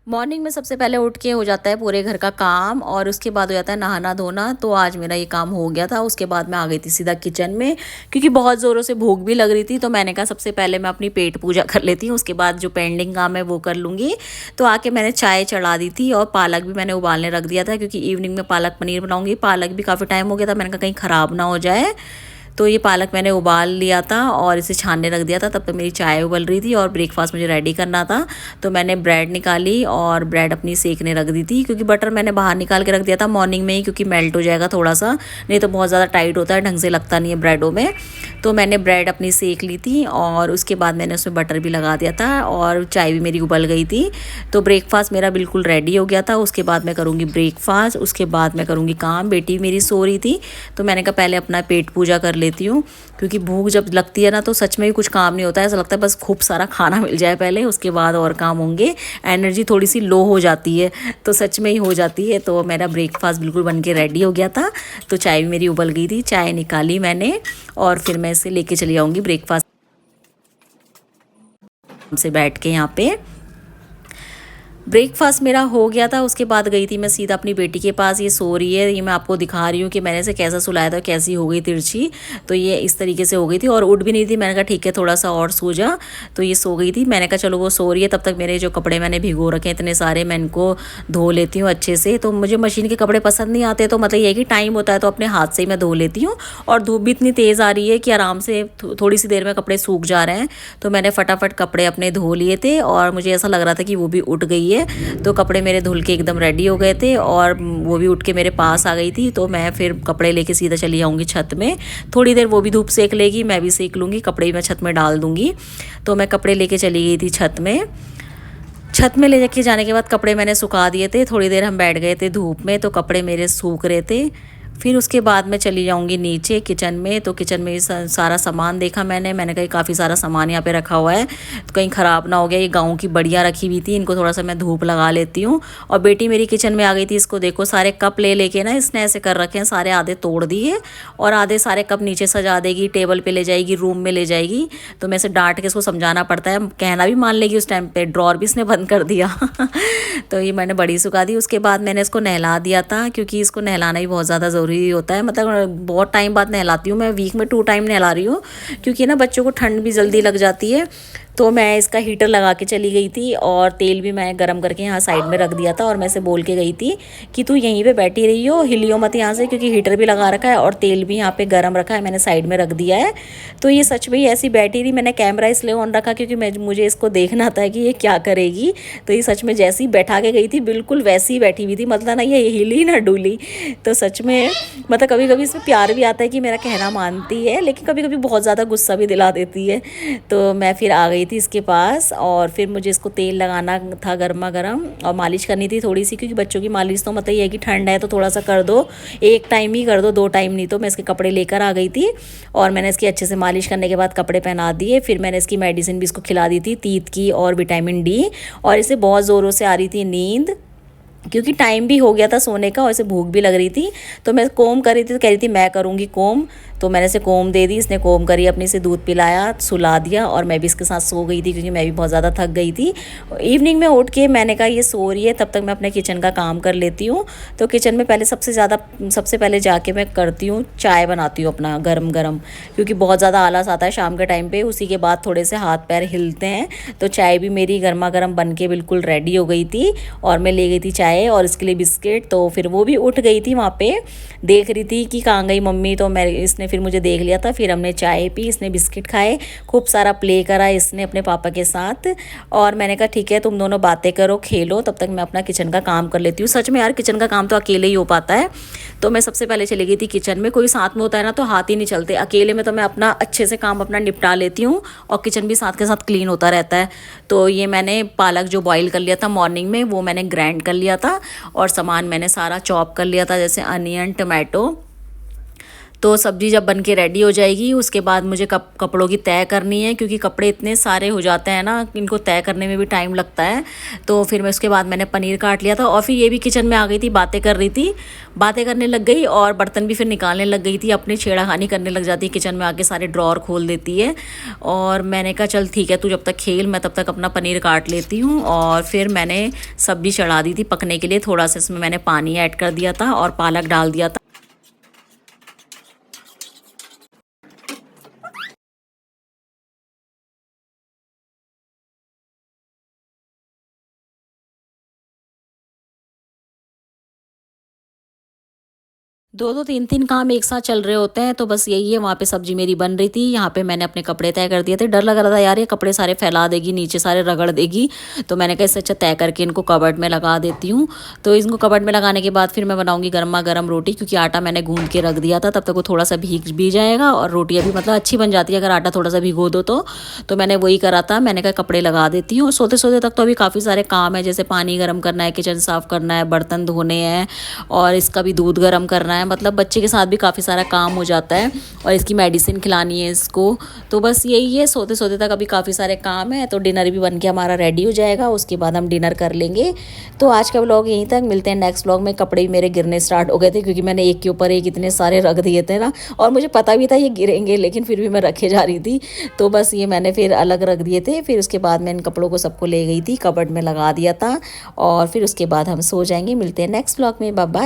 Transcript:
Morning में सबसे पहले उठ के हो जाता है पूरे घर का काम और उसके बाद हो जाता है नहाना धोना। तो आज मेरा ये काम हो गया था। उसके बाद मैं आ गई थी सीधा किचन में, क्योंकि बहुत ज़ोरों से भूख भी लग रही थी। तो मैंने कहा सबसे पहले मैं अपनी पेट पूजा कर लेती हूँ, उसके बाद जो पेंडिंग काम है वो कर लूँगी। तो आके मैंने चाय चढ़ा दी थी और पालक भी मैंने उबालने रख दिया था, क्योंकि इवनिंग में पालक पनीर बनाऊँगी। पालक भी काफ़ी टाइम हो गया था, मैंने कहा कहीं ख़राब ना हो जाए। तो ये पालक मैंने उबाल लिया था और इसे छानने रख दिया था। तब तक मेरी चाय उबल रही थी और ब्रेकफास्ट मुझे रेडी करना था। तो मैंने ब्रेड निकाली और ब्रेड अपनी सेकने रख दी थी, क्योंकि बटर मैंने बाहर निकाल के रख दिया था मॉर्निंग में ही, क्योंकि मेल्ट हो जाएगा थोड़ा सा, नहीं तो बहुत ज़्यादा टाइट होता है, ढंग से लगता नहीं है ब्रेडों में। तो मैंने ब्रेड अपनी सेक ली थी और उसके बाद मैंने उसमें बटर भी लगा दिया था और चाय भी मेरी उबल गई थी। तो ब्रेकफास्ट मेरा बिल्कुल रेडी हो गया था। उसके बाद मैं करूँगी ब्रेकफास्ट, उसके बाद मैं करूँगी काम। बेटी मेरी सो रही थी, तो मैंने कहा पहले अपना पेट पूजा कर लेती हूँ, क्योंकि भूख जब लगती है ना तो सच में ही कुछ काम नहीं होता है। ऐसा लगता है बस खूब सारा खाना मिल जाए पहले, उसके बाद और काम होंगे। एनर्जी थोड़ी सी लो हो जाती है, तो सच में ही हो जाती है। तो मेरा ब्रेकफास्ट बिल्कुल बन के रेडी हो गया था। तो चाय भी मेरी उबल गई थी, चाय निकाली मैंने और फिर मैं इसे लेके चली आऊँगी ब्रेकफास्ट से बैठ के यहाँ पे। ब्रेकफास्ट मेरा हो गया था। उसके बाद गई थी मैं सीधा अपनी बेटी के पास। ये सो रही है, ये मैं आपको दिखा रही हूँ कि मैंने इसे कैसा सुलाया था, कैसी हो गई तिरछी। तो ये इस तरीके से हो गई थी और उठ भी नहीं थी। मैंने कहा ठीक है थोड़ा सा और सो जा। तो ये सो गई थी। मैंने कहा चलो वो सो रही है, तब तक मेरे जो कपड़े मैंने भिगो रखे हैं इतने सारे, मैं इनको धो लेती हूँ अच्छे से। तो मुझे मशीन के कपड़े पसंद नहीं आते, तो मतलब ये कि टाइम होता है तो अपने हाथ से ही मैं धो लेती हूँ। और धूप भी इतनी तेज़ आ रही है कि आराम से थोड़ी सी देर में कपड़े सूख जा रहे हैं। तो मैंने फटाफट कपड़े अपने धो लिए थे और मुझे ऐसा लग रहा था कि वो भी उठ गई है। तो कपड़े मेरे धुल के एकदम रेडी हो गए थे और वो भी उठ के मेरे पास आ गई थी। तो मैं फिर कपड़े लेके सीधा चली जाऊँगी छत में। थोड़ी देर वो भी धूप सेक लेगी, मैं भी सेक लूँगी, कपड़े भी मैं छत में डाल दूँगी। तो मैं कपड़े लेके चली गई थी छत में। छत में ले जाके जाने के बाद कपड़े मैंने सुखा दिए थे। थोड़ी देर हम बैठ गए थे धूप में, तो कपड़े मेरे सूख रहे थे। फिर उसके बाद मैं चली जाऊंगी नीचे किचन में। तो किचन में सारा सामान देखा मैंने कहा काफ़ी सारा सामान यहाँ पे रखा हुआ है, तो कहीं ख़राब ना हो गया। ये गाँव की बढ़िया रखी हुई थी, इनको थोड़ा सा मैं धूप लगा लेती हूँ। और बेटी मेरी किचन में आ गई थी। इसको देखो सारे कप ले लेके ना इसने ऐसे कर रखे हैं, सारे आधे तोड़ दिए और आधे सारे कप नीचे सजा देगी, टेबल पे ले जाएगी, रूम में ले जाएगी। तो मैं इसे डांट के इसको समझाना पड़ता है, कहना भी मान लेगी उस टाइम पे। ड्रॉर भी इसने बंद कर दिया तो ये मैंने बड़ी सुखा दी। उसके बाद मैंने इसको नहला दिया था, क्योंकि इसको नहलाना ही बहुत ज़्यादा ज़रूरी होता है। मतलब बहुत टाइम बाद नहलाती हूँ मैं, वीक में 2 टाइम नहला रही हूँ, क्योंकि ना बच्चों को ठंड भी जल्दी लग जाती है। तो मैं इसका हीटर लगा के चली गई थी और तेल भी मैं गरम करके यहाँ साइड में रख दिया था। और मैं इसे बोल के गई थी कि तू यहीं पे बैठी रही हो, हिलियो मत यहाँ से, क्योंकि हीटर भी लगा रखा है और तेल भी यहाँ पे गरम रखा है, मैंने साइड में रख दिया है। तो ये सच में ही ऐसी बैठी रही। मैंने कैमरा इसलिए ऑन रखा क्योंकि मुझे इसको देखना था कि ये क्या करेगी। तो ये सच में जैसे ही बैठा के गई थी बिल्कुल वैसी ही बैठी हुई थी, मतलब ना ये हिली ना डुली। तो सच में मतलब कभी कभी इसमें प्यार भी आता है कि मेरा कहना मानती है, लेकिन कभी कभी बहुत ज़्यादा गुस्सा भी दिला देती है। तो मैं फिर आ गई थी इसके पास और फिर मुझे इसको तेल लगाना था गर्मा गर्म और मालिश करनी थी थोड़ी सी, क्योंकि बच्चों की मालिश तो मतलब ये है कि ठंड है तो थोड़ा सा कर दो, एक टाइम ही कर दो, 2 टाइम नहीं। तो मैं इसके कपड़े लेकर आ गई थी और मैंने इसकी अच्छे से मालिश करने के बाद कपड़े पहना दिए। फिर मैंने इसकी मेडिसिन भी इसको खिला दी थी, तीत की और विटामिन डी। और इसे बहुत ज़ोरों से आ रही थी नींद, क्योंकि टाइम भी हो गया था सोने का और इसे भूख भी लग रही थी। तो मैं कोम कर रही थी, तो कह रही थी मैं करूँगी कोम। तो मैंने इसे कोम दे दी, इसने कोम करी, अपने से दूध पिलाया, सुला दिया और मैं भी इसके साथ सो गई थी, क्योंकि मैं भी बहुत ज़्यादा थक गई थी। इवनिंग में उठ के मैंने कहा ये सो रही है, तब तक मैं अपने किचन का काम कर लेती हूँ। तो किचन में पहले सबसे पहले जाके मैं करती हूँ चाय बनाती हूँ अपना गरम गरम, क्योंकि बहुत ज़्यादा आलस आता है शाम के टाइम पे। उसी के बाद थोड़े से हाथ पैर हिलते हैं। तो चाय भी मेरी गर्मा गर्म बन के बिल्कुल रेडी हो गई थी और मैं ले गई थी चाय और इसके लिए बिस्किट। तो फिर वो भी उठ गई थी, वहाँ पे देख रही थी कि कहाँ गई मम्मी। तो इसने फिर मुझे देख लिया था। फिर हमने चाय पी, इसने बिस्किट खाए, खूब सारा प्ले करा इसने अपने पापा के साथ। और मैंने कहा ठीक है तुम दोनों बातें करो, खेलो, तब तक मैं अपना किचन का काम कर लेती हूँ। सच में यार किचन का काम तो अकेले ही हो पाता है। तो मैं सबसे पहले चली गई थी किचन में। कोई साथ में होता है ना तो हाथ ही नहीं चलते, अकेले में तो मैं अपना अच्छे से काम अपना निपटा लेती हूँ और किचन भी साथ के साथ क्लीन होता रहता है। तो ये मैंने पालक जो बॉईल कर लिया था मॉर्निंग में, वो मैंने ग्राइंड कर लिया था और सामान मैंने सारा चॉप कर लिया था, जैसे अनियन, टमाटो। तो सब्ज़ी जब बन के रेडी हो जाएगी उसके बाद मुझे कपड़ों की तय करनी है, क्योंकि कपड़े इतने सारे हो जाते हैं ना, इनको तय करने में भी टाइम लगता है। तो फिर मैं उसके बाद मैंने पनीर काट लिया था और फिर ये भी किचन में आ गई थी, बातें कर रही थी, बातें करने लग गई और बर्तन भी फिर निकालने लग गई थी, अपनी छेड़ाखानी करने लग जाती है किचन में आके, सारे ड्रॉर खोल देती है। और मैंने कहा चल ठीक है, तू जब तक खेल, मैं तब तक अपना पनीर काट लेती हूँ। और फिर मैंने सब्ज़ी चढ़ा दी थी पकने के लिए, थोड़ा सा इसमें मैंने पानी ऐड कर दिया था और पालक डाल दिया था। दो दो तीन तीन काम एक साथ चल रहे होते हैं, तो बस यही है। वहाँ पे सब्जी मेरी बन रही थी, यहाँ पे मैंने अपने कपड़े तय कर दिए थे। डर लग रहा था यार ये कपड़े सारे फैला देगी, नीचे सारे रगड़ देगी, तो मैंने कहा इससे अच्छा तय करके इनको कबर्ड में लगा देती हूँ। तो इनको कबर्ड में लगाने के बाद फिर मैं बनाऊँगी गर्मा गर्म रोटी, क्योंकि आटा मैंने गूँध के रख दिया था, तब तक वो थोड़ा सा भीग भी जाएगा और रोटियाँ भी मतलब अच्छी बन जाती है अगर आटा थोड़ा सा भिगो दो तो मैंने वही करा था। मैंने कहा कपड़े लगा देती हूँ। सोते सोते तक तो अभी काफ़ी सारे काम है, जैसे पानी गर्म करना है, किचन साफ़ करना है, बर्तन धोने हैं और इसका भी दूध गर्म करना है, मतलब बच्चे के साथ भी काफ़ी सारा काम हो जाता है और इसकी मेडिसिन खिलानी है इसको। तो बस यही है, सोते सोते तक अभी काफ़ी सारे काम है। तो डिनर भी बन के हमारा रेडी हो जाएगा, उसके बाद हम डिनर कर लेंगे। तो आज का व्लॉग यहीं तक, मिलते हैं नेक्स्ट व्लॉग में। कपड़े भी मेरे गिरने स्टार्ट हो गए थे, क्योंकि मैंने एक के ऊपर एक इतने सारे रख दिए थे ना, और मुझे पता भी था ये गिरेंगे, लेकिन फिर भी मैं रखे जा रही थी। तो बस ये मैंने फिर अलग रख दिए थे। फिर उसके बाद मैं इन कपड़ों को सबको ले गई थी, कबर्ड में लगा दिया था और फिर उसके बाद हम सो जाएंगे। मिलते हैं नेक्स्ट व्लॉग में, बाय बाय।